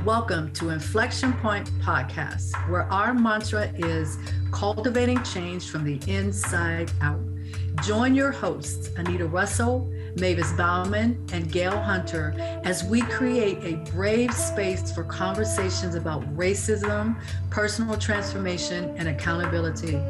Welcome to Inflection Point Podcast, where our mantra is cultivating change from the inside out. Join your hosts, Anita Russell, Mavis Bauman, and Gail Hunter, as we create a brave space for conversations about racism, personal transformation, and accountability.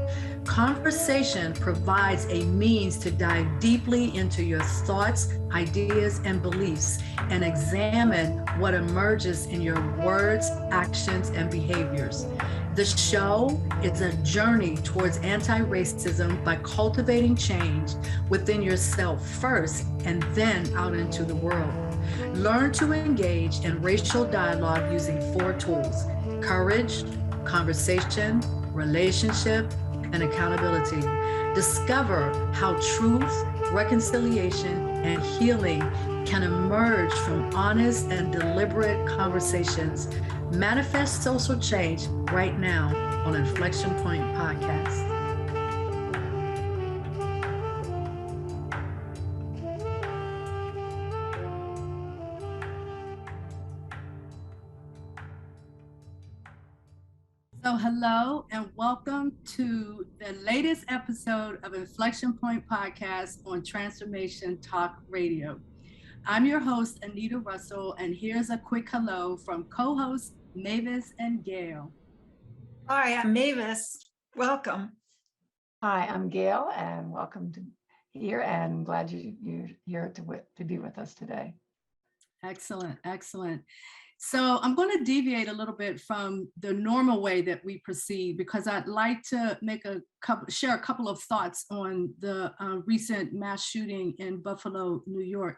Conversation provides a means to dive deeply into your thoughts, ideas, and beliefs and examine what emerges in your words, actions, and behaviors. The show is a journey towards anti-racism by cultivating change within yourself first and then out into the world. Learn to engage in racial dialogue using 4 tools: courage, conversation, relationship, and accountability. Discover how truth, reconciliation, and healing can emerge from honest and deliberate conversations. Manifest social change right now on Inflection Point Podcast. So hello and welcome to the latest episode of Inflection Point Podcast on Transformation Talk Radio. I'm your host, Anita Russell, and here's a quick hello from co-hosts Mavis and Gail. Hi, I'm Mavis. Welcome. Hi, I'm Gail, and welcome to here, and glad you're here to be with us today. Excellent, excellent. So I'm going to deviate a little bit from the normal way that we proceed because I'd like to share a couple of thoughts on the recent mass shooting in Buffalo, New York.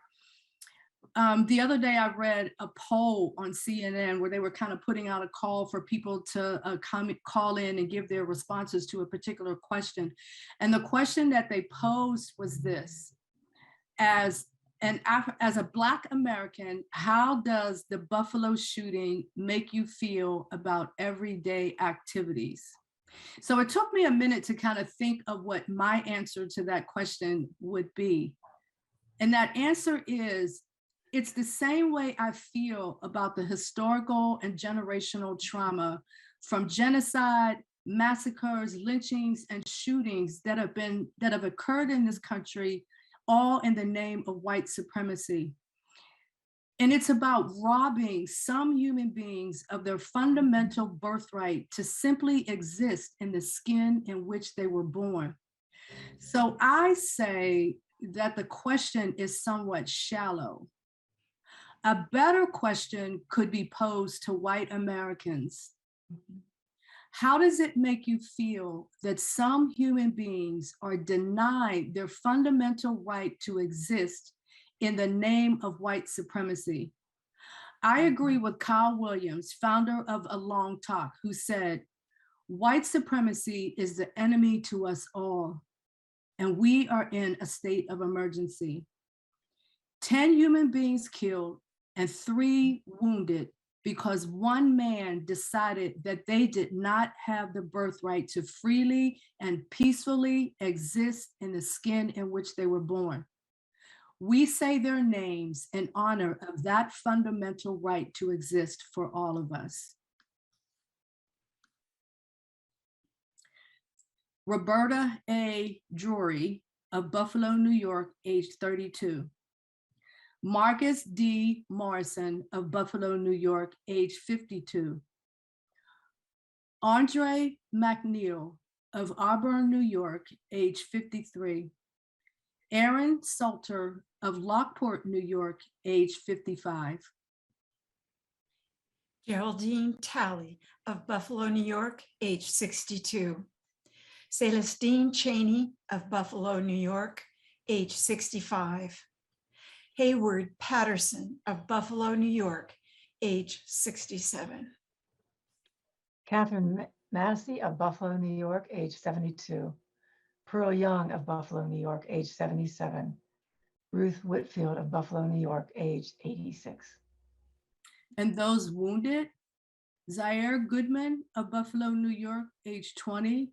The other day I read a poll on CNN where they were kind of putting out a call for people to call in and give their responses to a particular question. And the question that they posed was this: as a Black American, how does the Buffalo shooting make you feel about everyday activities? So it took me a minute to kind of think of what my answer to that question would be. And that answer is, it's the same way I feel about the historical and generational trauma from genocide, massacres, lynchings, and shootings that have occurred in this country, all in the name of white supremacy. And it's about robbing some human beings of their fundamental birthright to simply exist in the skin in which they were born. So I say that the question is somewhat shallow. A better question could be posed to white Americans. How does it make you feel that some human beings are denied their fundamental right to exist in the name of white supremacy? I agree with Kyle Williams, founder of A Long Talk, who said, "White supremacy is the enemy to us all, and we are in a state of emergency." 10 human beings killed and 3 wounded because one man decided that they did not have the birthright to freely and peacefully exist in the skin in which they were born. We say their names in honor of that fundamental right to exist for all of us. Roberta A. Drury of Buffalo, New York, age 32. Marcus D. Morrison of Buffalo, New York, age 52. Andre McNeil of Auburn, New York, age 53. Aaron Salter of Lockport, New York, age 55. Geraldine Talley of Buffalo, New York, age 62. Celestine Cheney of Buffalo, New York, age 65. Hayward Patterson of Buffalo, New York, age 67. Catherine Massey of Buffalo, New York, age 72. Pearl Young of Buffalo, New York, age 77. Ruth Whitfield of Buffalo, New York, age 86. And those wounded: Zaire Goodman of Buffalo, New York, age 20.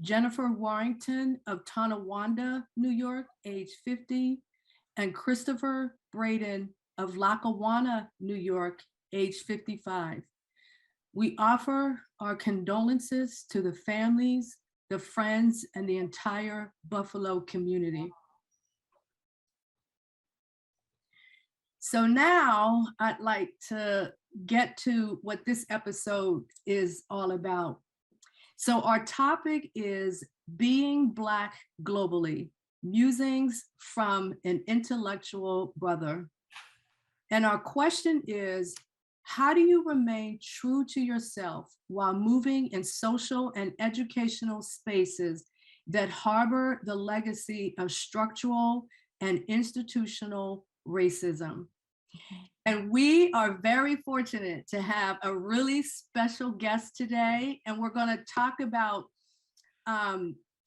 Jennifer Warrington of Tonawanda, New York, age 50. And Christopher Braden of Lackawanna, New York, age 55. We offer our condolences to the families, the friends, and the entire Buffalo community. So now I'd like to get to what this episode is all about. So our topic is being Black globally, musings from an intellectual brother. And our question is, how do you remain true to yourself while moving in social and educational spaces that harbor the legacy of structural and institutional racism? And we are very fortunate to have a really special guest today, and we're going to talk about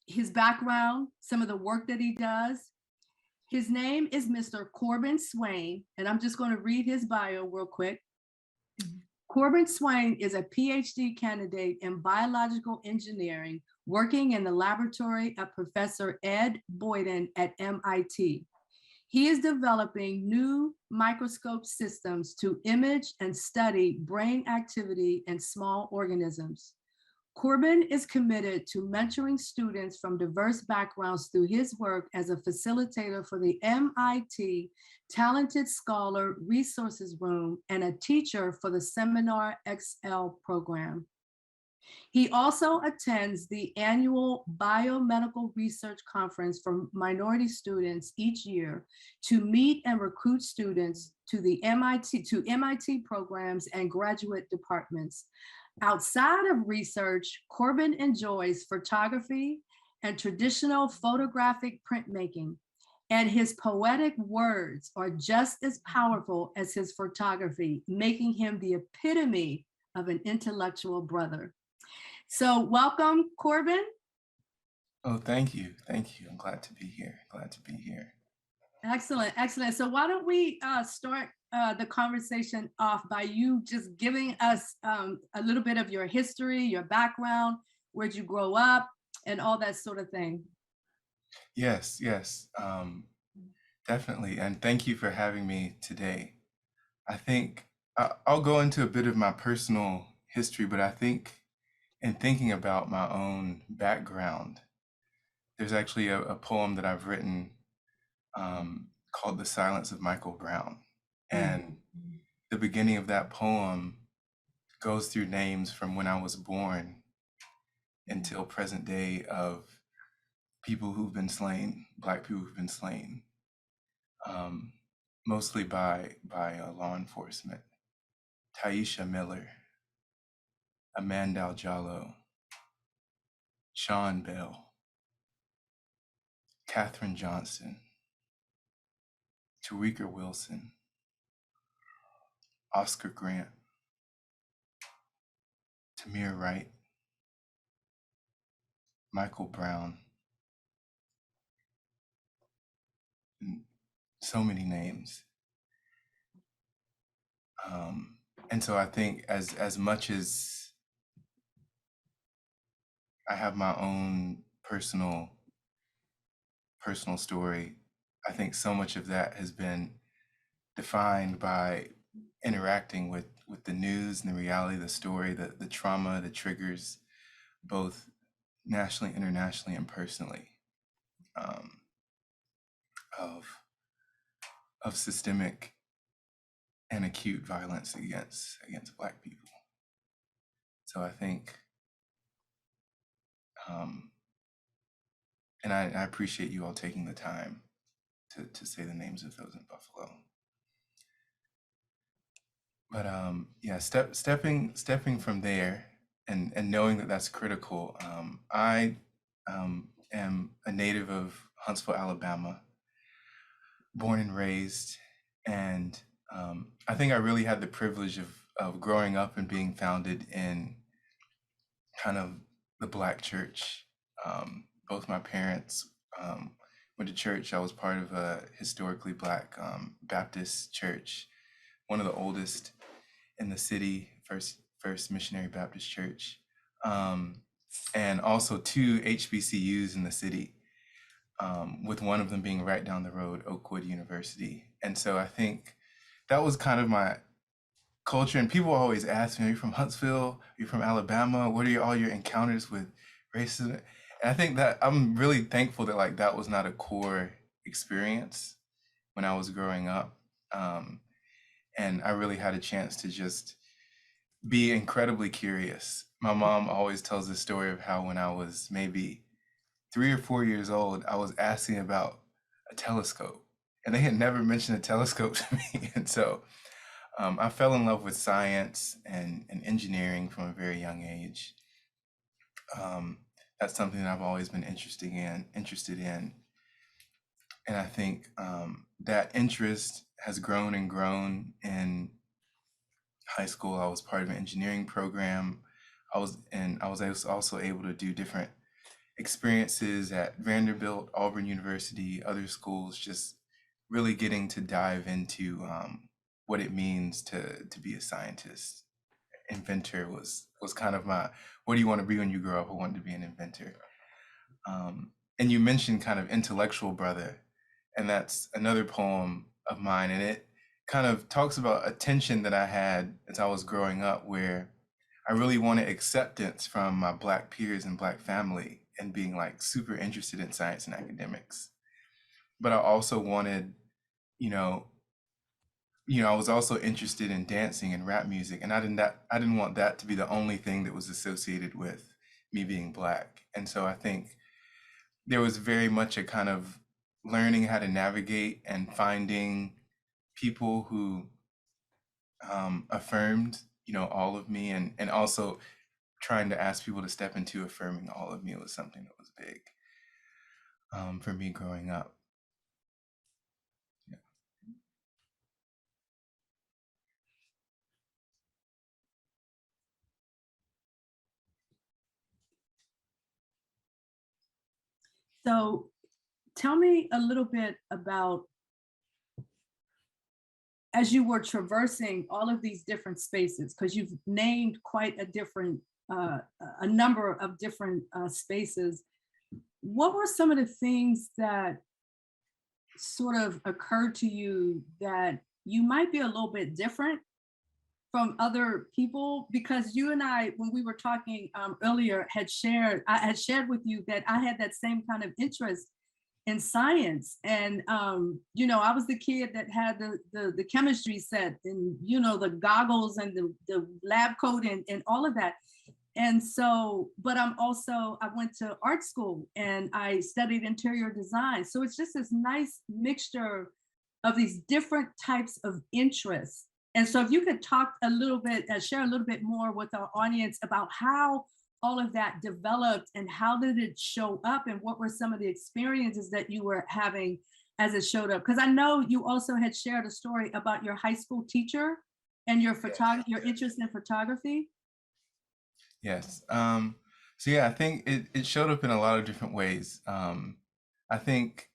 his background, some of the work that he does. His name is Mr. Corbin Swain, and I'm just going to read his bio real quick. Corbin Swain is a PhD candidate in biological engineering, working in the laboratory of Professor Ed Boyden at MIT. He is developing new microscope systems to image and study brain activity in small organisms. Corbin is committed to mentoring students from diverse backgrounds through his work as a facilitator for the MIT Talented Scholar Resources Room and a teacher for the Seminar XL program. He also attends the annual Biomedical Research Conference for minority students each year to meet and recruit students to MIT programs and graduate departments. Outside of research, Corbin enjoys photography and traditional photographic printmaking, and his poetic words are just as powerful as his photography, making him the epitome of an intellectual brother. So welcome, Corbin. Oh, thank you. Thank you. I'm glad to be here. Glad to be here. Excellent, excellent. So why don't we start the conversation off by you just giving us a little bit of your history, your background, where'd you grow up, and all that sort of thing. Yes, definitely. And thank you for having me today. I think I'll go into a bit of my personal history, but I think in thinking about my own background, there's actually a poem that I've written called The Silence of Michael Brown. And the beginning of that poem goes through names from when I was born until present day of people who've been slain, Black people who've been slain, mostly by law enforcement. Taisha Miller, Amanda Jallo, Sean Bell, Katherine Johnson, Tariqa Wilson, Oscar Grant, Tamir Wright, Michael Brown, and so many names. And so I think as much as I have my own personal story, I think so much of that has been defined by interacting with the news and the reality of the story, the trauma, the triggers, both nationally, internationally, and personally, of systemic and acute violence against Black people. So I think, and I appreciate you all taking the time to say the names of those in Buffalo. But yeah, stepping from there and knowing that that's critical. I am a native of Huntsville, Alabama, born and raised, and I think I really had the privilege of growing up and being founded in kind of the Black church. Both my parents went to church. I was part of a historically Black Baptist church, one of the oldest in the city, First Missionary Baptist Church, and also 2 HBCUs in the city, with one of them being right down the road, Oakwood University. And so I think that was kind of culture, and people always ask me, are you from Huntsville? Are you from Alabama? What are all your encounters with racism? And I think that I'm really thankful that like that was not a core experience when I was growing up. Um, and I really had a chance to just be incredibly curious. My mom always tells the story of how when I was maybe 3 or 4 years old, I was asking about a telescope, and they had never mentioned a telescope to me. And so I fell in love with science and engineering from a very young age. Um, that's something that I've always been interested in. And I think that interest has grown and grown. In high school, I was part of an engineering program. I was also able to do different experiences at Vanderbilt, Auburn University, other schools, just really getting to dive into what it means to be a scientist. Inventor was kind of my, what do you want to be when you grow up? I wanted to be an inventor. And you mentioned kind of intellectual brother, and that's another poem of mine, and it kind of talks about a tension that I had as I was growing up, where I really wanted acceptance from my Black peers and Black family and being like super interested in science and academics. But I also wanted, you know, I was also interested in dancing and rap music, and I didn't want that to be the only thing that was associated with me being Black. And so I think there was very much a kind of learning how to navigate and finding people who affirmed, all of me, and also trying to ask people to step into affirming all of me was something that was big for me growing up. Yeah. So tell me a little bit about, as you were traversing all of these different spaces, because you've named quite a number of different spaces. What were some of the things that sort of occurred to you that you might be a little bit different from other people? Because you and I, when we were talking earlier, I had shared with you that I had that same kind of interest in science. And I was the kid that had the chemistry set, and the goggles and the lab coat and all of that. And so, but I went to art school and I studied interior design. So it's just this nice mixture of these different types of interests. And so if you could talk a little bit, share a little bit more with our audience about how all of that developed and how did it show up, and what were some of the experiences that you were having as it showed up? Because I know you also had shared a story about your high school teacher and your your interest in photography. Yes. So yeah, I think it showed up in a lot of different ways. I think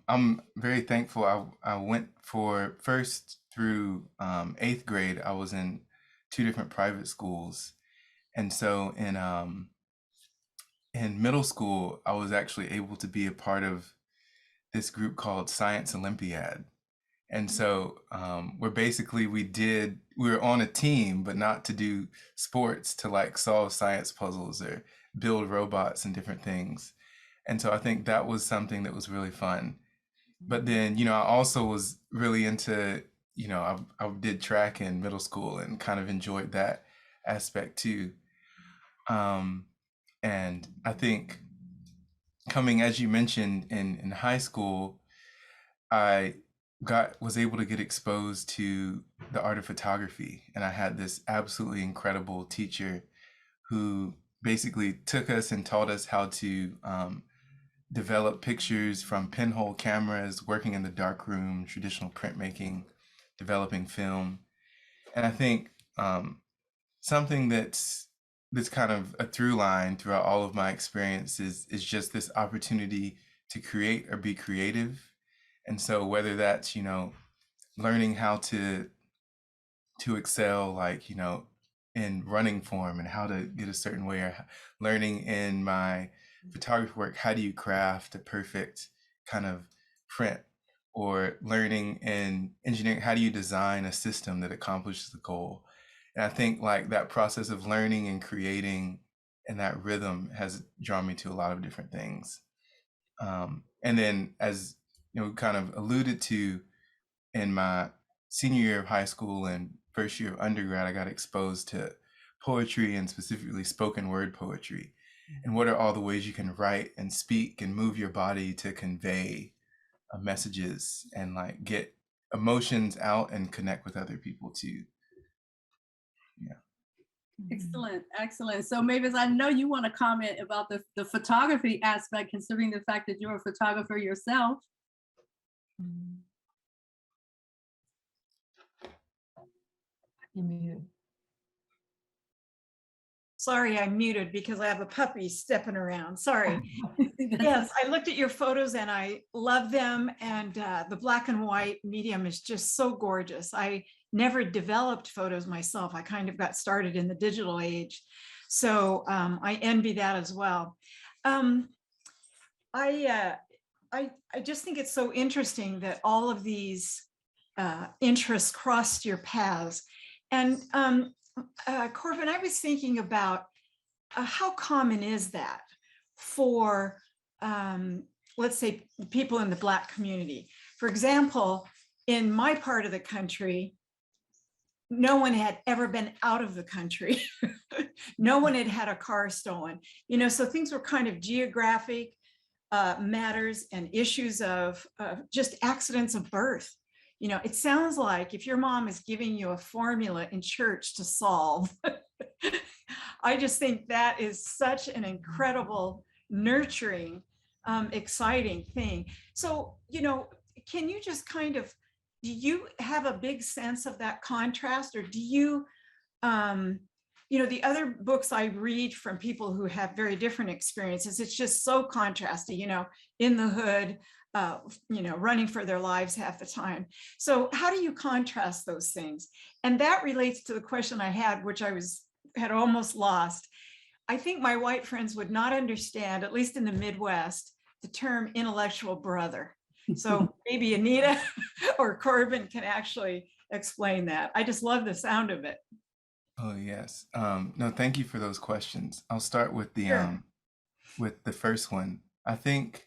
I'm very thankful. I went for first through 8th grade. I was in 2 different private schools, and so in middle school, I was actually able to be a part of this group called Science Olympiad. And so we were on a team, but not to do sports, to like solve science puzzles or build robots and different things. And so I think that was something that was really fun. But then, I also was really into, I did track in middle school and kind of enjoyed that aspect too. And I think coming, as you mentioned, in high school, I was able to get exposed to the art of photography, and I had this absolutely incredible teacher who basically took us and taught us how to develop pictures from pinhole cameras, working in the darkroom, traditional printmaking, developing film. And I think something that's kind of a through line throughout all of my experiences is just this opportunity to create or be creative. And so whether that's, learning how to excel, like, in running form and how to get a certain way, or learning in my photography work, how do you craft a perfect kind of print, or learning in engineering, how do you design a system that accomplishes the goal? And I think like that process of learning and creating and that rhythm has drawn me to a lot of different things. And then, as you know, kind of alluded to, in my senior year of high school and first year of undergrad, I got exposed to poetry and specifically spoken word poetry. And what are all the ways you can write and speak and move your body to convey messages and like get emotions out and connect with other people too. Yeah. Excellent, excellent. So Mavis, I know you want to comment about the photography aspect, considering the fact that you're a photographer yourself. You're muted. Sorry, I'm muted because I have a puppy stepping around. Sorry. Yes, I looked at your photos and I love them. And the black and white medium is just so gorgeous. I never developed photos myself. I kind of got started in the digital age. So I envy that as well. I just think it's so interesting that all of these interests crossed your paths. And Corbin, I was thinking about how common is that for, let's say, people in the Black community. For example, in my part of the country, no one had ever been out of the country. No one had had a car stolen. You know, so things were kind of geographic matters and issues of just accidents of birth. You know, it sounds like if your mom is giving you a formula in church to solve, I just think that is such an incredible, nurturing, exciting thing. So, you know, can you just kind of, do you have a big sense of that contrast, or do you, you know, the other books I read from people who have very different experiences, it's just so contrasty, you know, in the hood, you know, running for their lives half the time. So how do you contrast those things? And that relates to the question I had, which I had almost lost. I think my white friends would not understand, at least in the Midwest, the term intellectual brother. So maybe Anita or Corbin can actually explain that. I just love the sound of it. Oh yes. No, thank you for those questions. I'll start with the Sure. with the first one. I think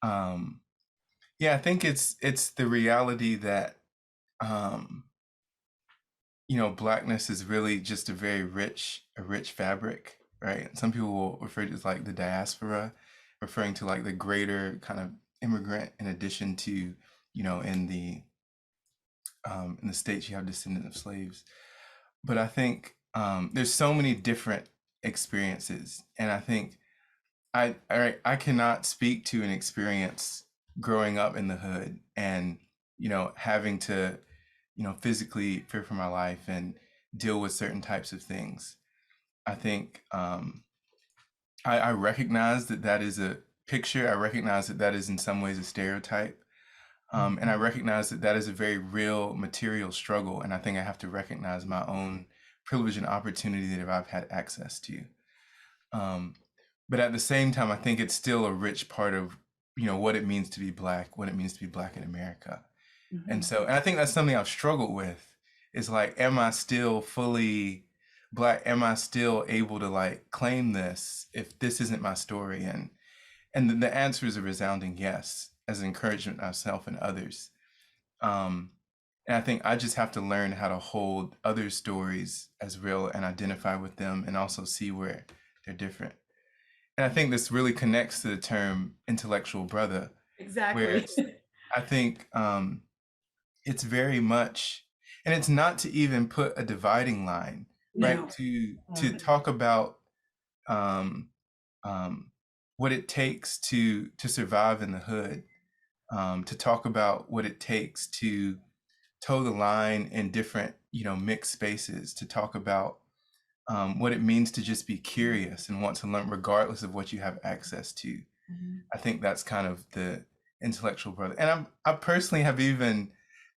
yeah, I think it's the reality that you know, Blackness is really just a rich fabric, right? Some people will refer to it as like the diaspora, referring to like the greater kind of immigrant, in addition to, you know, in the States you have descendants of slaves. But I think there's so many different experiences, and I think I cannot speak to an experience growing up in the hood and, you know, having to, you know, physically fear for my life and deal with certain types of things. I think I recognize that that is a picture. I recognize that that is in some ways a stereotype. And I recognize that that is a very real material struggle. And I think I have to recognize my own privilege and opportunity that I've had access to. But at the same time, I think it's still a rich part of, you know, what it means to be Black, what it means to be Black in America. And so, and I think that's something I've struggled with, is like, am I still fully Black? Am I still able to like claim this if this isn't my story? And then the answer is a resounding yes, as an encouragement to myself and others. And I think I just have to learn how to hold other stories as real and identify with them, and also see where they're different. And I think this really connects to the term intellectual brother, where Exactly. I think it's very much, and it's not to even put a dividing line, right? No. To talk about um, what it takes to survive in the hood, to talk about what it takes to toe the line in different, you know, mixed spaces, to talk about what it means to just be curious and want to learn regardless of what you have access to. I think that's kind of the intellectual brother. And I personally have even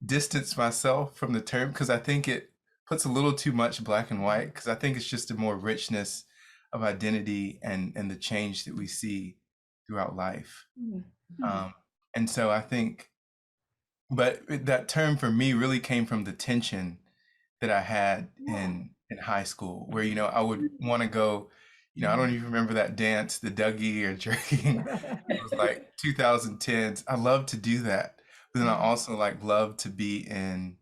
distanced myself from the term, because I think it puts a little too much black and white, because I think it's just a more richness of identity and the change that we see throughout life. And so I think but that term for me really came from the tension that I had in high school, where, you know, I would want to go, you know, I don't even remember that dance, the Dougie or jerking. It was like 2010s. I love to do that. But then I also like love to be in,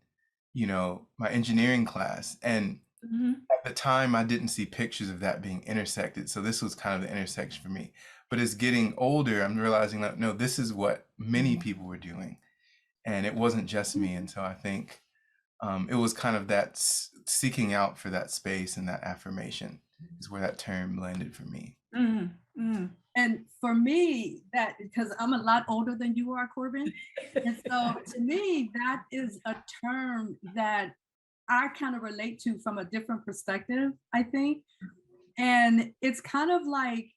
you know, my engineering class. And at the time, I didn't see pictures of that being intersected. So this was kind of the intersection for me. But as getting older, I'm realizing that, no, this is what many people were doing. And it wasn't just me. And so I think it was kind of that seeking out for that space and that affirmation is where that term landed for me. And for me, that, because I'm a lot older than you are, Corbin. And so to me, that is a term that I kind of relate to from a different perspective, I think. And it's kind of like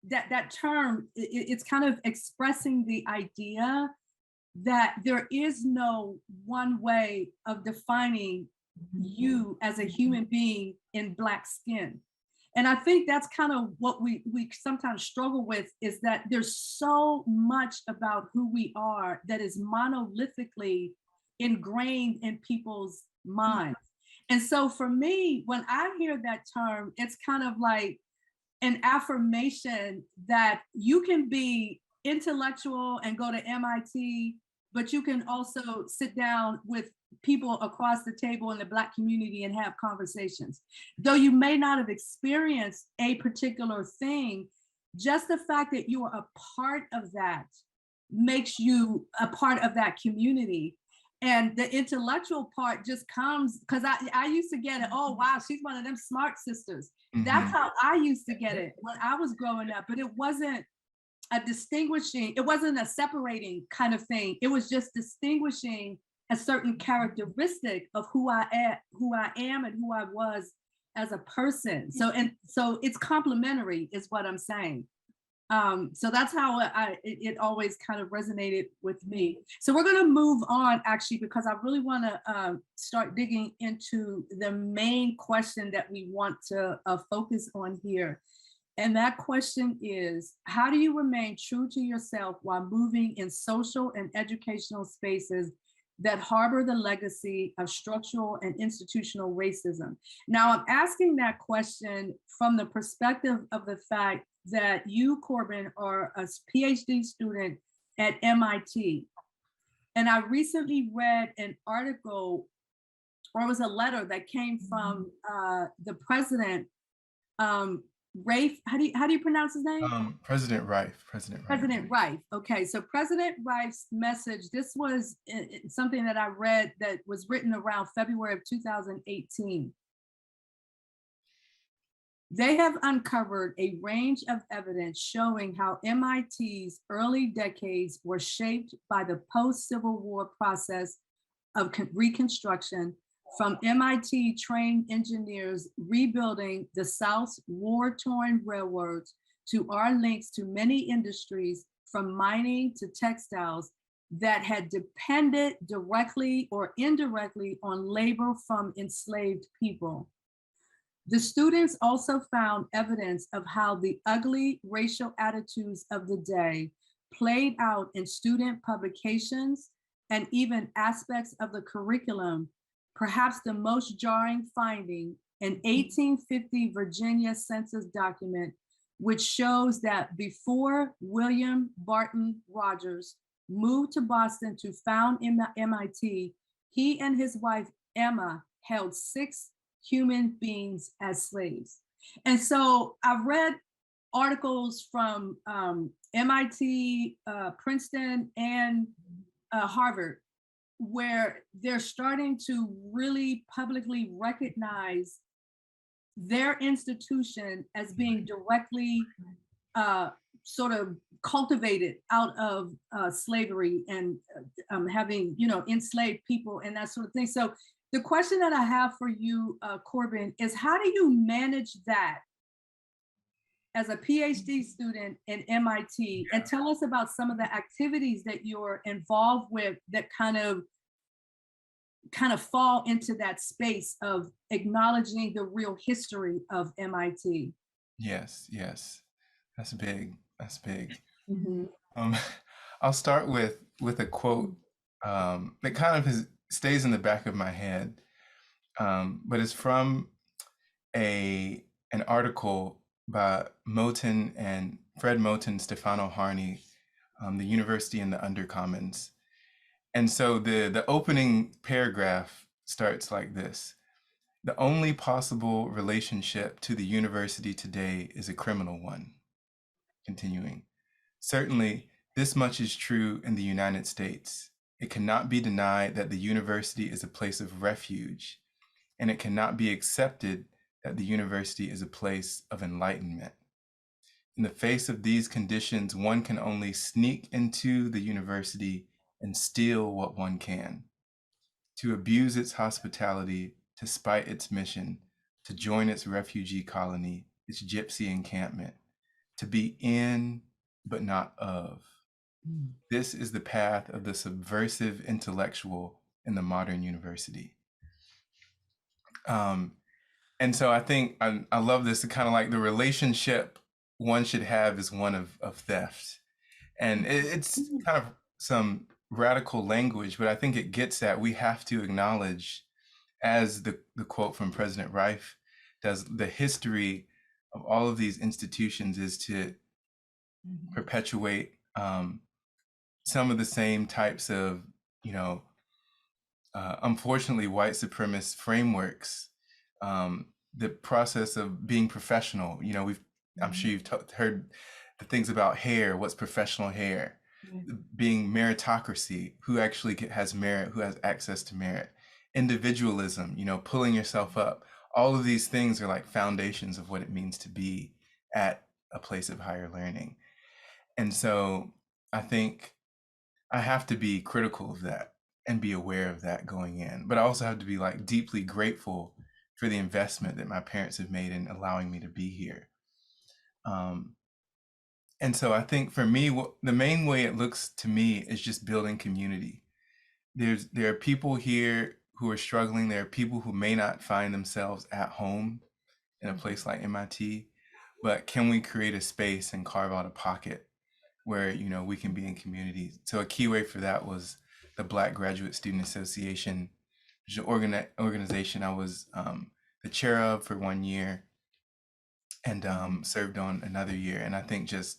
that term, it's kind of expressing the idea that there is no one way of defining you as a human being in Black skin. And I think that's kind of what we sometimes struggle with, is that there's so much about who we are that is monolithically ingrained in people's minds. And so for me, when I hear that term, it's kind of like an affirmation that you can be intellectual and go to MIT, but you can also sit down with people across the table in the Black community and have conversations. Though you may not have experienced a particular thing, just the fact that you are a part of that makes you a part of that community. And the intellectual part just comes, because I used to get it, oh, wow, she's one of them smart sisters. That's how I used to get it when I was growing up, but it wasn't a distinguishing, it wasn't a separating kind of thing. It was just distinguishing a certain characteristic of who I am and who I was as a person. So it's complementary is what I'm saying. So that's how it always kind of resonated with me. So we're going to move on, actually, because I really want to start digging into the main question that we want to focus on here. And that question is, how do you remain true to yourself while moving in social and educational spaces that harbor the legacy of structural and institutional racism? Now, I'm asking that question from the perspective of the fact that you, Corbin, are a PhD student at MIT. And I recently read an article, or it was a letter that came from the president, Rafe, how do you pronounce his name? President Rife. President Rife. Okay, so President Rife's message, this was something that I read that was written around February of 2018. They have uncovered a range of evidence showing how MIT's early decades were shaped by the post-Civil War process of Reconstruction, from MIT trained engineers rebuilding the South's war-torn railroads to our links to many industries, from mining to textiles, that had depended directly or indirectly on labor from enslaved people. The students also found evidence of how the ugly racial attitudes of the day played out in student publications and even aspects of the curriculum. Perhaps the most jarring finding, an 1850 Virginia census document, which shows that before William Barton Rogers moved to Boston to found MIT, he and his wife, Emma, held 6 human beings as slaves. And so I've read articles from MIT, Princeton, and Harvard, where they're starting to really publicly recognize their institution as being directly sort of cultivated out of slavery and having, enslaved people and that sort of thing. So the question that I have for you, Corbin, is how do you manage that as a PhD student in MIT? And tell us about some of the activities that you're involved with that kind of fall into that space of acknowledging the real history of MIT. Yes, that's big. Mm-hmm. I'll start with a quote that kind of stays in the back of my head, but it's from an article by Fred Moten, Stefano Harney, the University in the Undercommons. And so the opening paragraph starts like this: the only possible relationship to the university today is a criminal one. Continuing, certainly this much is true in the United States. It cannot be denied that the university is a place of refuge, and it cannot be accepted that the university is a place of enlightenment. In the face of these conditions, one can only sneak into the university and steal what one can. To abuse its hospitality, to spite its mission, to join its refugee colony, its gypsy encampment, to be in but not of. This is the path of the subversive intellectual in the modern university. And so I think I love this, kind of like the relationship one should have is one of theft. And it's kind of some radical language, but I think it gets at, we have to acknowledge, as the quote from President Rife does, the history of all of these institutions is to perpetuate some of the same types of, unfortunately, white supremacist frameworks. The process of being professional, I'm sure you've heard the things about hair, what's professional hair, being meritocracy, who actually has merit, who has access to merit, individualism, pulling yourself up. All of these things are like foundations of what it means to be at a place of higher learning. And so I think I have to be critical of that and be aware of that going in, but I also have to be like deeply grateful for the investment that my parents have made in allowing me to be here. And so I think for me, the main way it looks to me is just building community. There are people here who are struggling. There are people who may not find themselves at home in a place like MIT, but can we create a space and carve out a pocket where, we can be in community? So a key way for that was the Black Graduate Student Association, which is an organization I was the chair of for 1 year and served on another year. And I think just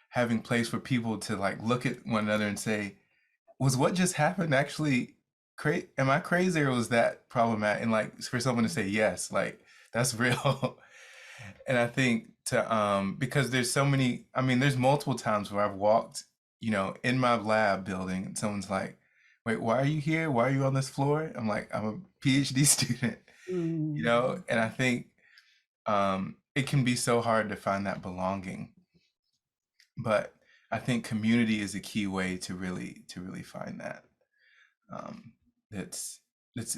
having a place for people to like look at one another and say, was what just happened actually am I crazy, or was that problematic? And like for someone to say, yes, like that's real. And I think because there's so many, there's multiple times where I've walked, in my lab building and someone's like, wait, why are you here? Why are you on this floor? I'm like, I'm a PhD student, and I think it can be so hard to find that belonging. But I think community is a key way to really find that. It's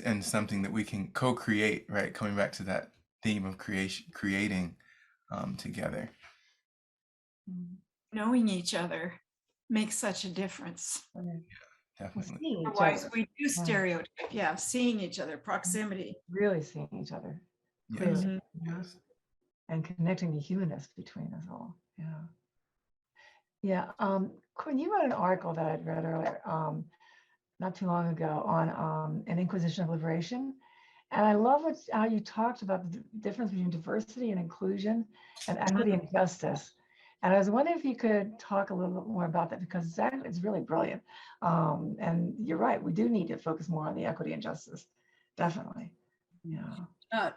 and something that we can co-create, right? Coming back to that theme of creating together. Knowing each other makes such a difference. Yeah, definitely. Otherwise, we do stereotype. Yeah, seeing each other, proximity. Really seeing each other. Yes. Clearly. Yes. And connecting the humanness between us all. Yeah. Corbin, you wrote an article that I'd read earlier, not too long ago, on an Inquisition of Liberation. And I love how you talked about the difference between diversity and inclusion and equity and justice. And I was wondering if you could talk a little bit more about that, because that is really brilliant. And you're right, we do need to focus more on the equity and justice, definitely. Yeah.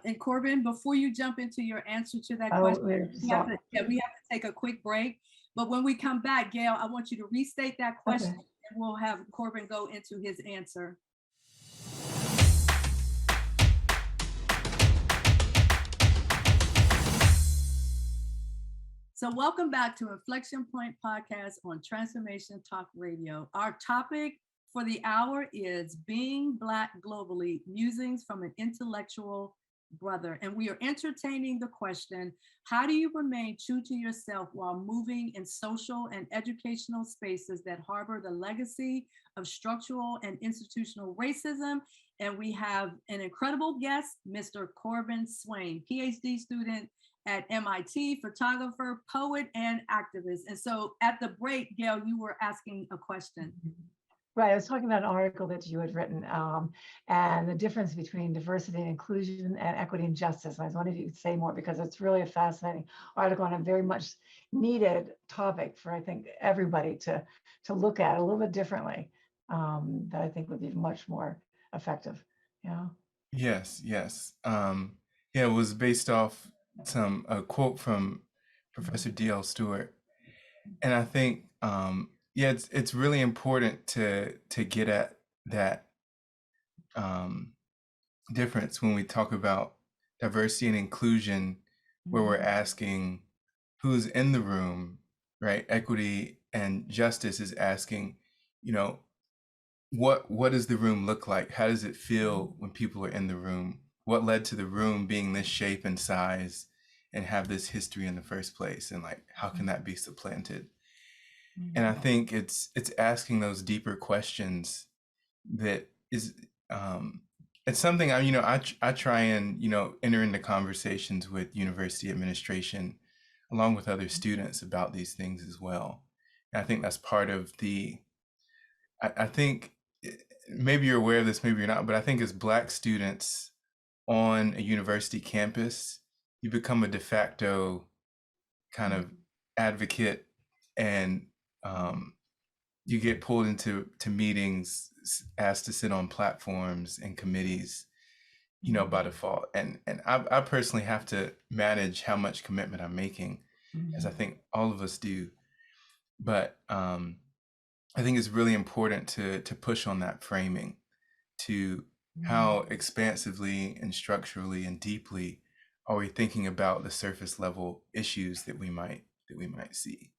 And Corbin, before you jump into your answer to that question, we have to take a quick break. But when we come back, Gail, I want you to restate that question, and we'll have Corbin go into his answer. So welcome back to Inflection Point podcast on Transformation Talk Radio. Our topic for the hour is Being Black Globally, Musings from an Intellectual Brother. And we are entertaining the question, how do you remain true to yourself while moving in social and educational spaces that harbor the legacy of structural and institutional racism? And we have an incredible guest, Mr. Corbin Swain, PhD student at MIT, photographer, poet, and activist. And so at the break, Gail, you were asking a question. Right, I was talking about an article that you had written and the difference between diversity and inclusion and equity and justice. And I was wondering if you could say more because it's really a fascinating article and a very much needed topic for, I think, everybody to look at a little bit differently that I think would be much more effective. Yeah. Yes, yes. Yeah, it was based off a quote from Professor D.L. Stewart. And I think yeah, it's really important to get at that difference when we talk about diversity and inclusion, where we're asking who's in the room, right? Equity and justice is asking, you know, what does the room look like? How does it feel when people are in the room? What led to the room being this shape and size and have this history in the first place? And like, how can that be supplanted? And I think it's asking those deeper questions that is it's something I try and enter into conversations with university administration along with other students about these things as well. And I think that's part of I think maybe you're aware of this, maybe you're not, but I think as Black students on a university campus, you become a de facto kind of advocate, and you get pulled into meetings, asked to sit on platforms and committees, by default. And I personally have to manage how much commitment I'm making, as I think all of us do. But I think it's really important to push on that framing, to how expansively and structurally and deeply are we thinking about the surface level issues that we might see.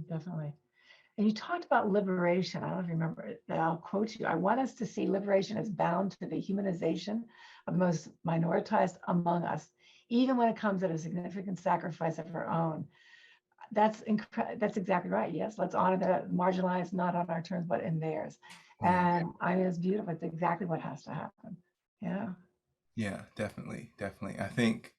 Definitely. And you talked about liberation. I don't know if you remember it, but I'll quote you. I want us to see liberation as bound to the humanization of the most minoritized among us, even when it comes at a significant sacrifice of our own. That's exactly right. Yes, let's honor the marginalized, not on our terms, but in theirs. And I mean, it's beautiful. It's exactly what has to happen. Yeah. Yeah, definitely. I think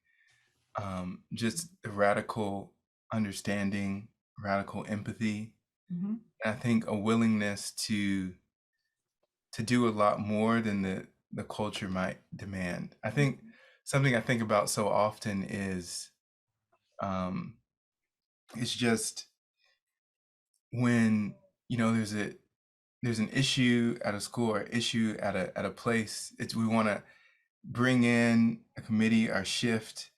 just the radical understanding, radical empathy. And I think a willingness to do a lot more than the culture might demand. I think something I think about so often is it's just when there's an issue at a school or issue at a place, we want to bring in a committee or shift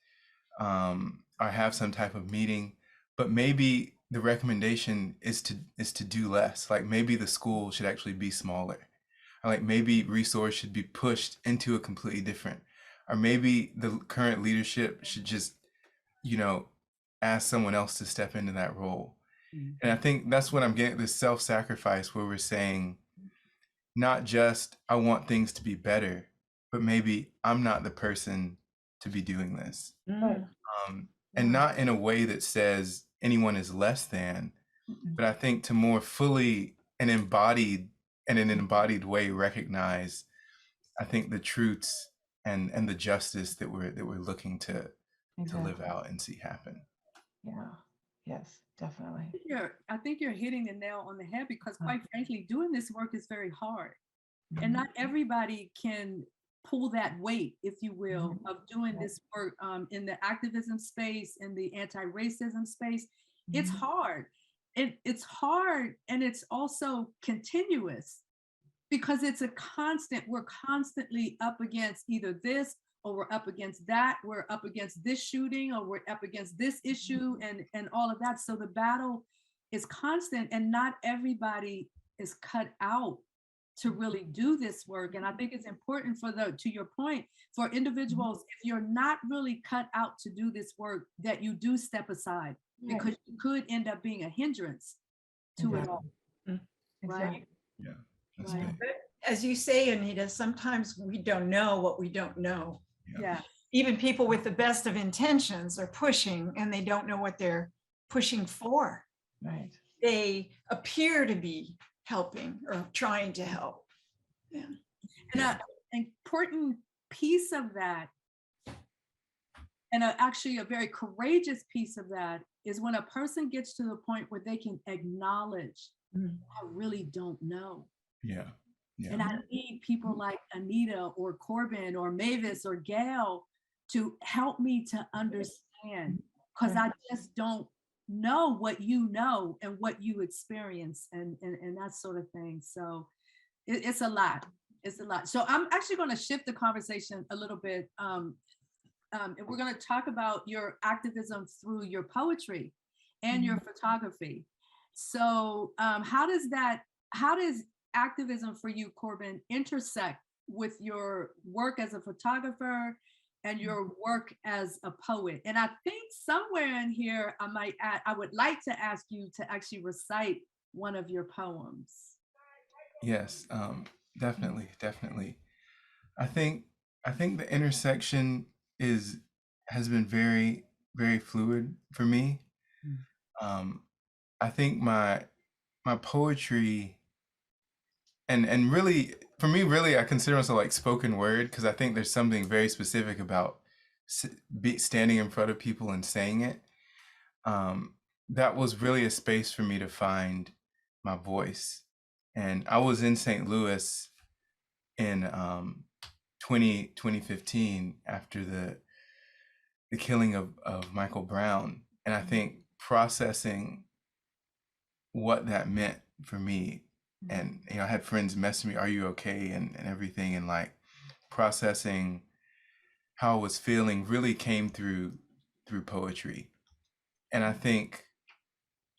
or have some type of meeting, but maybe the recommendation is to do less. Like maybe the school should actually be smaller, or like maybe resource should be pushed into a completely different, or maybe the current leadership should just ask someone else to step into that role. And I think that's what I'm getting, this self-sacrifice, where we're saying not just I want things to be better, but maybe I'm not the person to be doing this. And not in a way that says anyone is less than, but I think to more fully and in an embodied way recognize, I think, the truths and the justice that we're looking to live out and see happen. Yeah. Yes, definitely. I think you're hitting the nail on the head, because quite frankly, doing this work is very hard. And not everybody can pull that weight, if you will, of doing this work in the activism space, in the anti-racism space. It's hard. It's hard, and it's also continuous, because it's a constant. We're constantly up against either this, or we're up against that. We're up against this shooting, or we're up against this issue, and all of that. So the battle is constant, and not everybody is cut out to really do this work. And I think it's important to your point, for individuals, if you're not really cut out to do this work, that you do step aside, because you could end up being a hindrance to it all. Right? Yeah. That's Right. big. As you say, Anita, sometimes we don't know what we don't know. Yeah. Even people with the best of intentions are pushing, and they don't know what they're pushing for. Right. They appear to be helping or trying to help. Yeah. And an important piece of that actually a very courageous piece of that is when a person gets to the point where they can acknowledge, I really don't know. Yeah. Yeah. And I need people like Anita or Corbin or Mavis or Gail to help me to understand, because I just don't know what you know and what you experience and that sort of thing. So it's a lot. It's a lot. So I'm actually going to shift the conversation a little bit. And we're going to talk about your activism through your poetry and your photography. So how does activism for you, Corbin, intersect with your work as a photographer and your work as a poet? And I think somewhere in here, I would like to ask you to actually recite one of your poems. Yes, definitely. I think the intersection has been very fluid for me. I think my poetry and really for me, really, I consider myself like spoken word, because I think there's something very specific about standing in front of people and saying it. That was really a space for me to find my voice. And I was in St. Louis in 2015 after the killing of Michael Brown. And I think processing what that meant for me, and I had friends messaging me, are you okay, and everything, and like processing how I was feeling really came through poetry. And I think,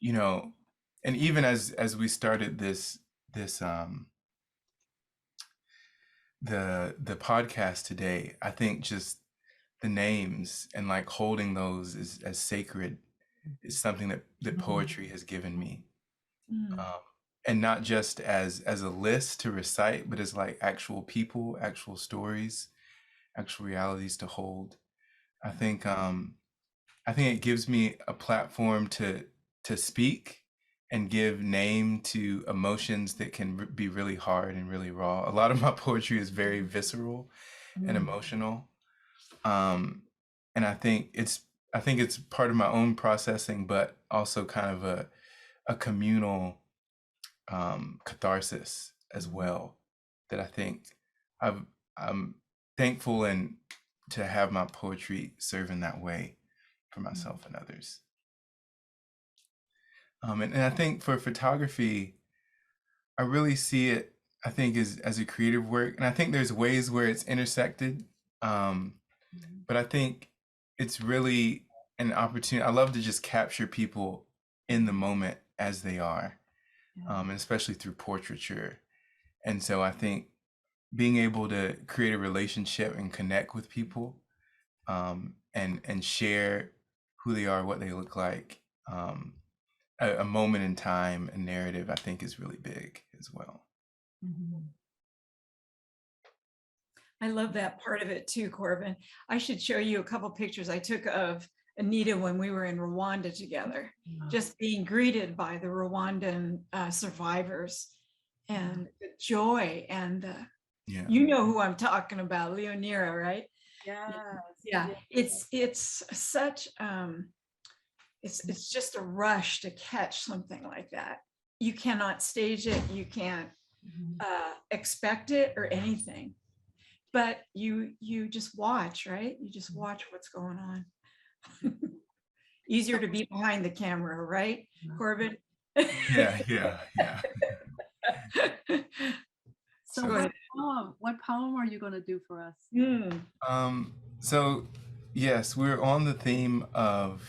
and even as we started this the podcast today, I think just the names and like holding those as sacred is something that poetry has given me. And not just as a list to recite, but as like actual people, actual stories, actual realities to hold. I think it gives me a platform to speak and give name to emotions that can be really hard and really raw. A lot of my poetry is very visceral and emotional. And I think it's part of my own processing, but also kind of a communal catharsis as well, that I think I'm thankful and to have my poetry serve in that way for myself and others. And I think for photography, I really see it, I think, as a creative work. And I think there's ways where it's intersected. But I think it's really an opportunity. I love to just capture people in the moment as they are, and especially through portraiture. And so I think being able to create a relationship and connect with people, and share who they are, what they look like, a moment in time, a narrative, I think is really big as well. I love that part of it too, Corbin. I should show you a couple pictures I took of Anita when we were in Rwanda together, just being greeted by the Rwandan survivors, and the joy and the, you know who I'm talking about, Leonira, right? Yeah. It's such it's just a rush to catch something like that. You cannot stage it, you can't expect it or anything, but you just watch, right? You just watch what's going on. Easier to be behind the camera, right, Corbin? Yeah. So what poem are you going to do for us? So yes, we're on the theme of,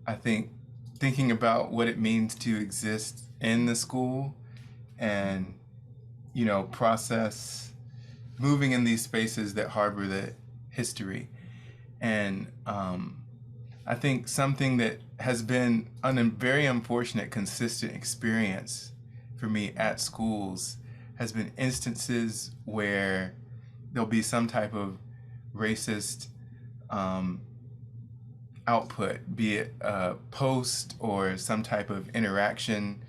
I think, thinking about what it means to exist in the school, and process moving in these spaces that harbor the history. And I think something that has been a very unfortunate, consistent experience for me at schools has been instances where there'll be some type of racist output, be it a post or some type of interaction,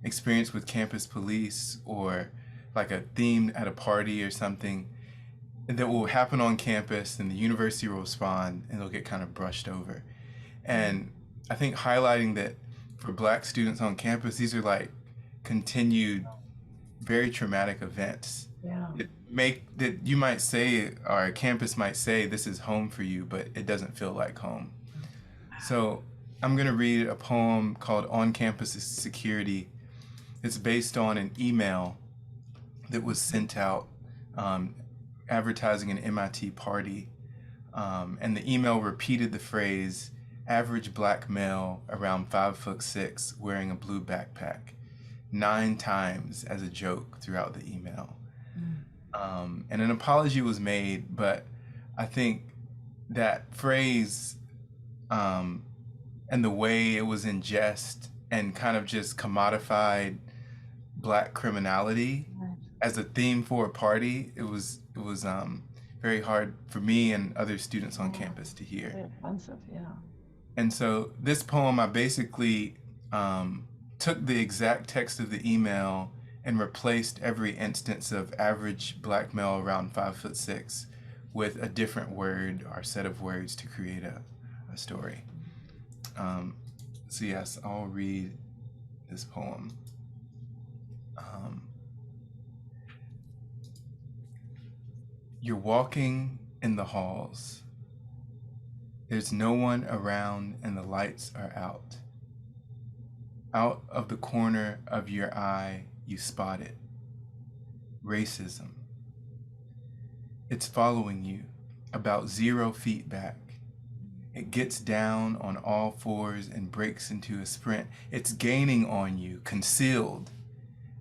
experience with campus police, or like a theme at a party or something. that will happen on campus, and the university will respond, and it'll get kind of brushed over. And I think highlighting that for Black students on campus, these are like continued, very traumatic events Yeah. that make that you might say, or a campus might say, this is home for you, but it doesn't feel like home. So I'm going to read a poem called On Campus Security. It's based on an email that was sent out advertising an MIT party. And the email repeated the phrase, average Black male around 5'6", wearing a blue backpack, 9 times as a joke throughout the email. And an apology was made, but I think that phrase and the way it was in jest and kind of just commodified Black criminality as a theme for a party, it was very hard for me and other students on campus to hear. Very offensive, yeah. And so this poem, I basically took the exact text of the email and replaced every instance of average Black male around 5'6" with a different word or set of words to create a story. So yes, I'll read this poem. You're walking in the halls. There's no one around and the lights are out. Out of the corner of your eye, you spot it. Racism. It's following you, about 0 feet back. It gets down on all fours and breaks into a sprint. It's gaining on you, concealed,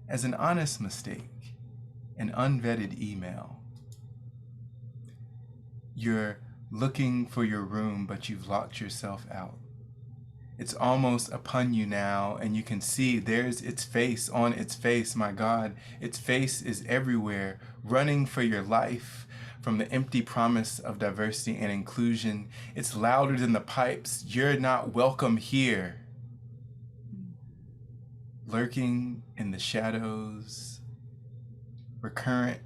as an honest mistake, an unvetted email. You're looking for your room, but you've locked yourself out. It's almost upon you now, and you can see there's its face on its face. My God, its face is everywhere, running for your life from the empty promise of diversity and inclusion. It's louder than the pipes. You're not welcome here. Lurking in the shadows, recurrent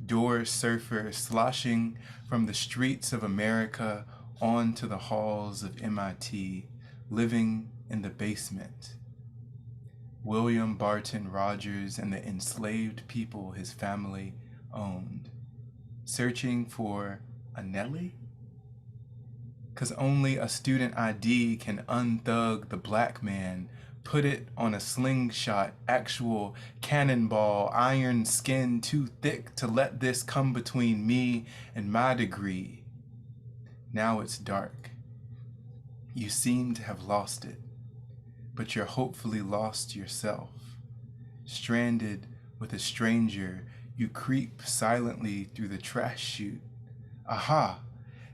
door surfer sloshing from the streets of America onto the halls of MIT, living in the basement. William Barton Rogers and the enslaved people his family owned, searching for a Nelly? 'Cause only a student ID can unthug the Black man, put it on a slingshot, actual cannonball, iron skin too thick to let this come between me and my degree. Now it's dark. You seem to have lost it, but you're hopefully lost yourself. Stranded with a stranger, you creep silently through the trash chute. Aha!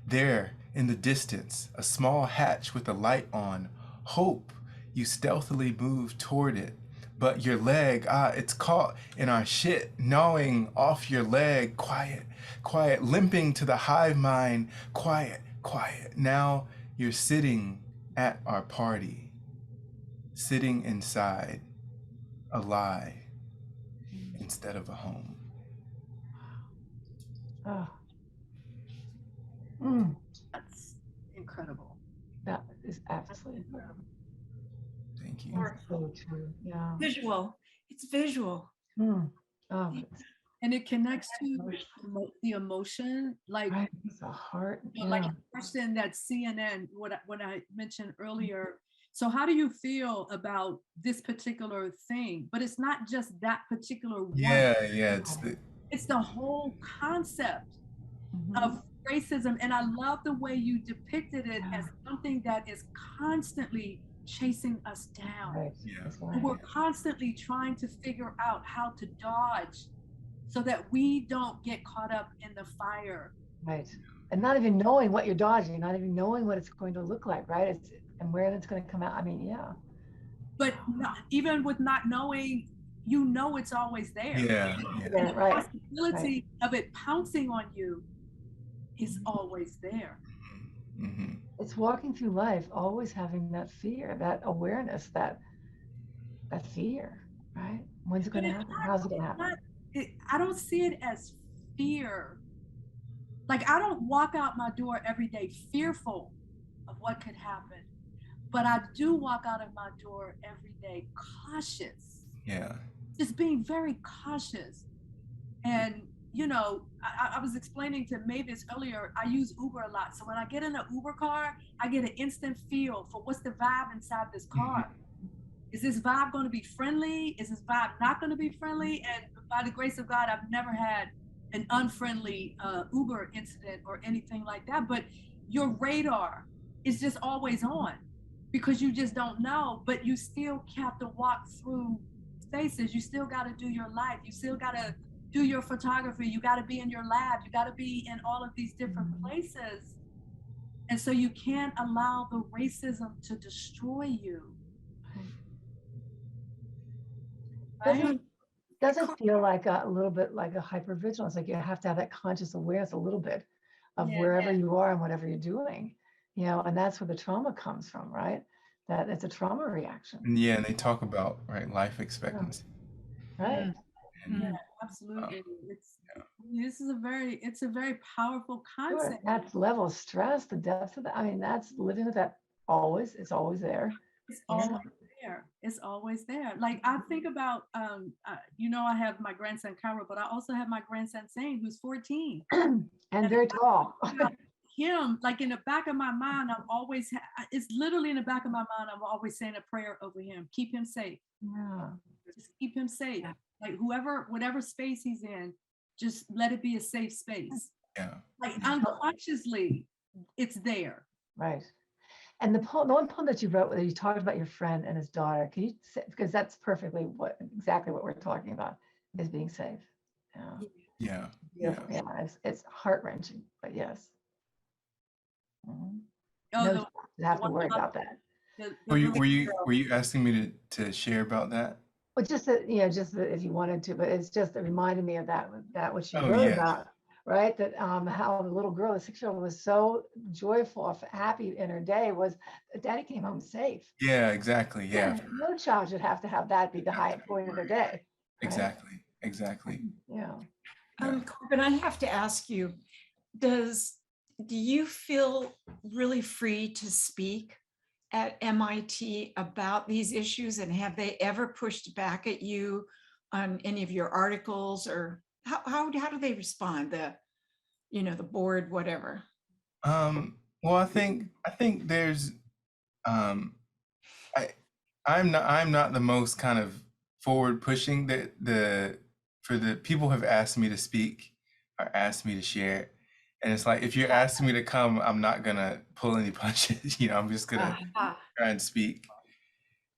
There, in the distance, a small hatch with a light on. Hope! You stealthily move toward it, but your leg, it's caught in our shit, gnawing off your leg. Quiet, quiet, limping to the hive mind. Quiet, quiet. Now you're sitting at our party, sitting inside a lie instead of a home. Oh. That's incredible. That is absolutely incredible. Thank you. That's so true. Yeah. Visual. It's visual. Oh, And it connects to the emotion, like, right. It's a heart. like Yeah. a person that CNN, what I mentioned earlier. So how do you feel about this particular thing? But it's not just that particular one. Yeah, It's the whole concept of racism. And I love the way you depicted it as something that is constantly chasing us down. Right. Yeah. That's And right. we're constantly trying to figure out how to dodge so that we don't get caught up in the fire. Right. And not even knowing what you're dodging, not even knowing what it's going to look like, right? It's and where it's going to come out. I mean, yeah. But not, even with not knowing, you know it's always there. Yeah. And Yeah, the right. possibility of it pouncing on you is always there. Mm-hmm. It's walking through life, always having that fear, that awareness, that fear, right? When's it going to happen? How's it going to happen? I don't see it as fear. Like, I don't walk out my door every day fearful of what could happen, but I do walk out of my door every day cautious, Yeah. just being very cautious. And, you know, I was explaining to Mavis earlier, I use Uber a lot. So when I get in an Uber car, I get an instant feel for what's the vibe inside this car. Is this vibe going to be friendly? Is this vibe not going to be friendly? And by the grace of God, I've never had an unfriendly Uber incident or anything like that. But your radar is just always on because you just don't know, but you still have to walk through spaces. You still got to do your life. You still got to do your photography. You got to be in your lab. You got to be in all of these different places. And so you can't allow the racism to destroy you. Right? Doesn't feel like a little bit like a hypervigilance, like you have to have that conscious awareness a little bit of Yeah. wherever you are and whatever you're doing, you know, and that's where the trauma comes from, right? That it's a trauma reaction. And yeah, and they talk about life expectancy. Right. And, Yeah, absolutely. It's a very powerful Sure. concept. That's level of stress, the depth of that. I mean, that's living with that always. It's always there. It's always there. It's always there. Like I think about, you know, I have my grandson Cairo, but I also have my grandson Zane, who's 14. And very tall. Him, like in the back of my mind, I'm always, it's literally in the back of my mind, I'm always saying a prayer over him. Keep him safe. Yeah. Just keep him safe. Yeah. Like whatever space he's in, just let it be a safe space. yeah. Like unconsciously, it's there. Right. And the one poem that you wrote, where you talked about your friend and his daughter, can you say, because that's perfectly exactly what we're talking about, is being safe. Yeah. Beautiful. Yeah. It's heart-wrenching, but yes. Mhm. Oh, No, you have to one worry about about that. the Were you little were you asking me to share about that? Well, just that, just that if you wanted to, but it's just, it reminded me of that which you Oh wrote yeah. about, right? That how the little girl, the 6-year-old, was so joyful, happy in her day, was that daddy came home safe. Yeah, exactly. Yeah. No child should have to have that be the high point of their day. Right? Exactly. Yeah. Yeah. Corbin, I have to ask you, do you feel really free to speak at MIT about these issues, and have they ever pushed back at you on any of your articles, or how do they respond? The board, whatever. Well, I think there's I'm not the most kind of forward pushing. For the people who have asked me to speak or asked me to share, and it's like, if you're asking me to come, I'm not gonna pull any punches. I'm just gonna try and speak.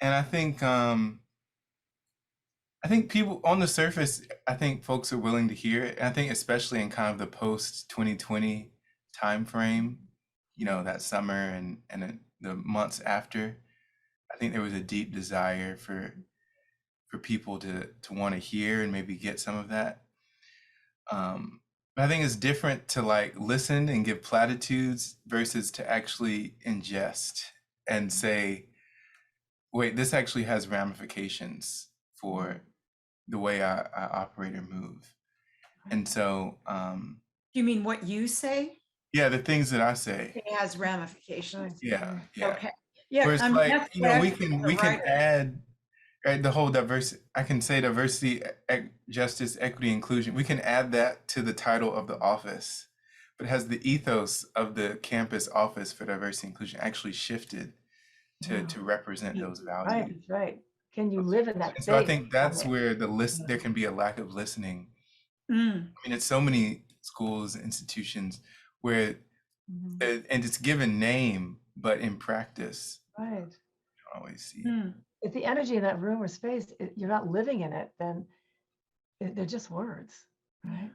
And I think people on the surface, I think folks are willing to hear it. And I think especially in kind of the post 2020 time frame, that summer and the months after, I think there was a deep desire for people to want to hear and maybe get some of that. But I think it's different to like listen and give platitudes versus to actually ingest and say, wait, this actually has ramifications for the way I operate or move. And so, You mean what you say? yeah, the things that I say. It has ramifications. Yeah. Okay. Yeah. Where it's I mean, like, that's what we can add, right, the whole diversity. I can say diversity, justice, equity, inclusion. We can add that to the title of the office, but has the ethos of the campus office for diversity and inclusion actually shifted to represent those values? Right. Can you live in that And space? so I think that's where there can be a lack of listening. I mean, it's so many schools, institutions where, and it's given name, but in practice, Right. you don't always see it. If the energy in that room or space, you're not living in it, then they're just words, right?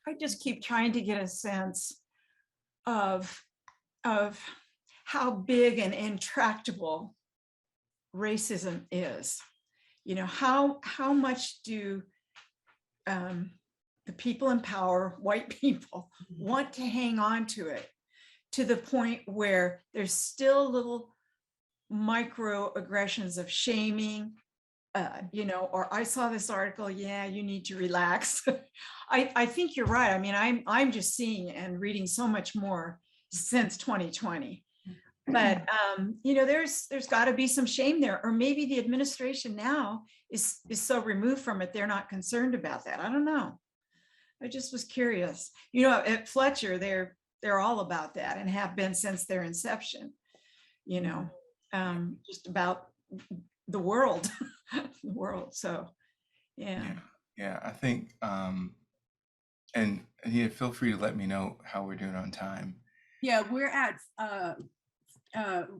I just keep trying to get a sense of how big and intractable racism is. How much do the people in power, white people, want to hang on to it, to the point where there's still little microaggressions of shaming, you know, or I saw this article, yeah, you need to relax. I think you're right. I mean, I'm just seeing and reading so much more since 2020. But you know, there's got to be some shame there, or maybe the administration now is so removed from it, they're not concerned about that. I don't know. I just was curious. You know, at Fletcher, they're all about that and have been since their inception. You know, just about the world, the world. So, yeah. Yeah, I think, and yeah, feel free to let me know how we're doing on time. Yeah, we're at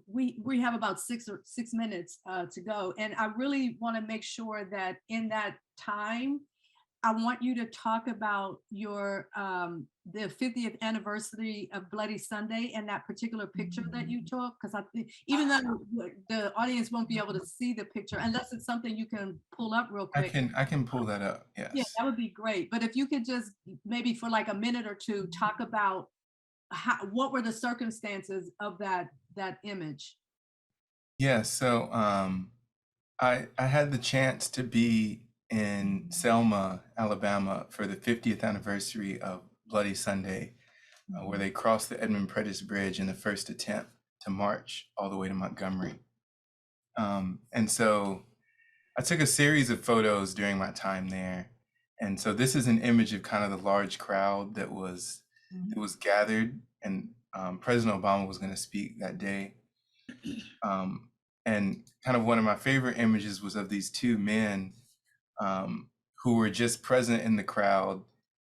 we have about 6 minutes to go, and I really want to make sure that in that time, I want you to talk about your the 50th anniversary of Bloody Sunday and that particular picture that you took, because I think even though the audience won't be able to see the picture unless it's something you can pull up real quick. I can pull that up. Yes. Yeah, that would be great. But if you could just maybe for like a minute or two talk about what were the circumstances of that image. Yeah, so I had the chance to be in Selma, Alabama for the 50th anniversary of Bloody Sunday, where they crossed the Edmund Pettus Bridge in the first attempt to march all the way to Montgomery. And so I took a series of photos during my time there. And so this is an image of kind of the large crowd that was gathered, and President Obama was going to speak that day. And kind of one of my favorite images was of these two men who were just present in the crowd,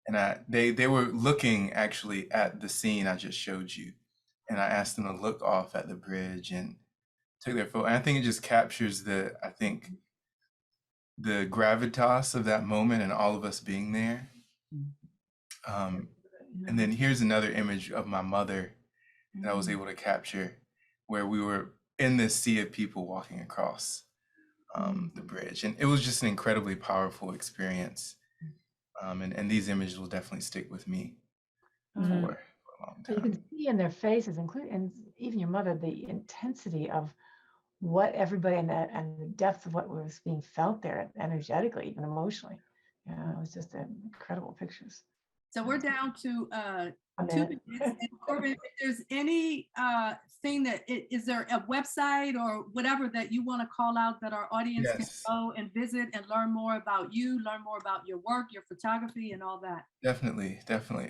and they were looking actually at the scene I just showed you, and I asked them to look off at the bridge and took their photo. And I think it just captures the gravitas of that moment and all of us being there. And then here's another image of my mother that I was able to capture, where we were in this sea of people walking across the bridge. And it was just an incredibly powerful experience. And these images will definitely stick with me for a long So you time. can see in their faces, including and even your mother, the intensity of what everybody and the depth of what was being felt there, energetically, even emotionally. Yeah, it was just incredible pictures. So we're down to A 2 minute. minutes. And Corbin, if there's any thing that is there a website or whatever that you want to call out that our audience can Yes. go and visit and learn more about you, learn more about your work, your photography, and all that? Definitely.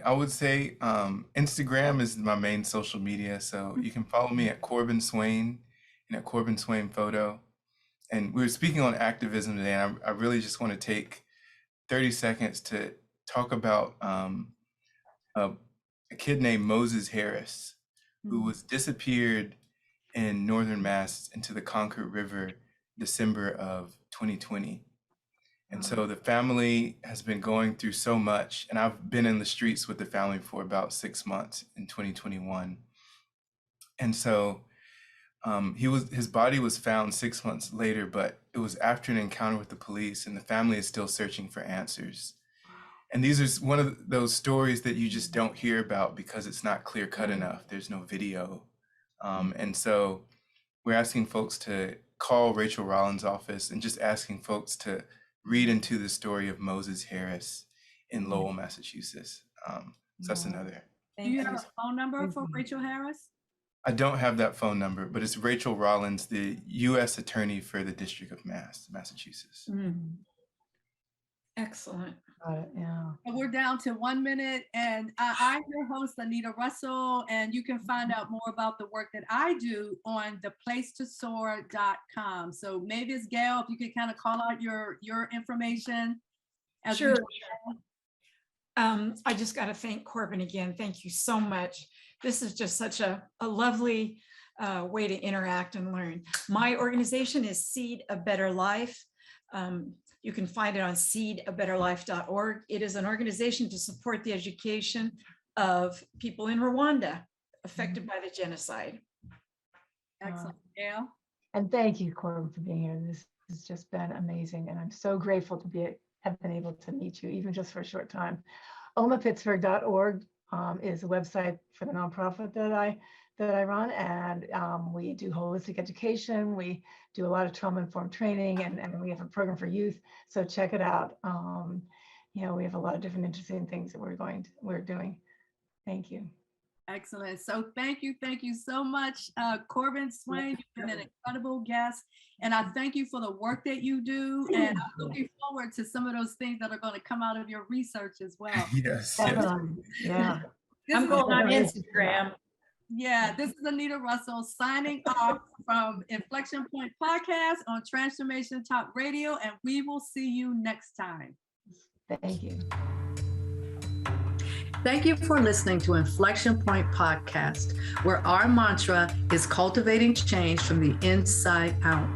I would say Instagram is my main social media. So you can follow me at Corbin Swain and at Corbin Swain Photo. And we were speaking on activism today, and I really just want to take 30 seconds to talk about a kid named Moses Harris, who was disappeared in northern Mass into the Concord River, December of 2020. And so the family has been going through so much, and I've been in the streets with the family for about 6 months in 2021. And so his body was found 6 months later, but it was after an encounter with the police, and the family is still searching for answers. And these are one of those stories that you just don't hear about because it's not clear cut enough. There's no video. And so we're asking folks to call Rachel Rollins' office and just asking folks to read into the story of Moses Harris in Lowell, Massachusetts. So that's another. Do you have a phone number for Rachel Harris? I don't have that phone number, but it's Rachel Rollins, the U.S. Attorney for the District of Massachusetts. Excellent. Yeah. And we're down to 1 minute, and I'm your host, Anita Russell, and you can find out more about the work that I do on theplacetosoar.com. So Mavis, Gail, if you could kind of call out your information. Sure. I just got to thank Corbin again. Thank you so much. This is just such a lovely way to interact and learn. My organization is Seed a Better Life. You can find it on seedabetterlife.org. It is an organization to support the education of people in Rwanda affected by the genocide. Excellent. Gail? And thank you, Corbin, for being here. This has just been amazing. And I'm so grateful to have been able to meet you, even just for a short time. omapittsburgh.org is a website for the nonprofit that I run, and we do holistic education. We do a lot of trauma-informed training, and we have a program for youth. So check it out. We have a lot of different interesting things that we're doing. Thank you. Excellent. So thank you so much, Corbin Swain. You've been an incredible guest, and I thank you for the work that you do. And I'm looking forward to some of those things that are going to come out of your research as well. Yes. Yeah. I'm going on Instagram. Yeah, this is Anita Russell signing off from Inflection Point Podcast on Transformation Talk Radio, and we will see you next time. Thank you. Thank you for listening to Inflection Point Podcast, where our mantra is cultivating change from the inside out.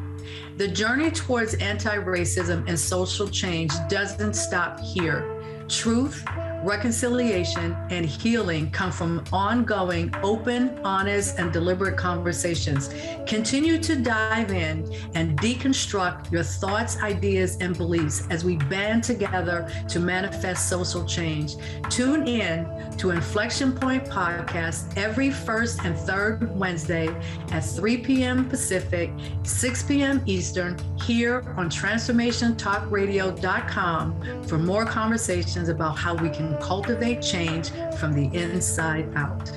The journey towards anti-racism and social change doesn't stop here. Truth, reconciliation, and healing come from ongoing, open, honest, and deliberate conversations. Continue to dive in and deconstruct your thoughts, ideas, and beliefs as we band together to manifest social change. Tune in to Inflection Point Podcast every first and third Wednesday at 3 p.m. Pacific, 6 p.m. Eastern, here on TransformationTalkRadio.com for more conversations about how we can cultivate change from the inside out.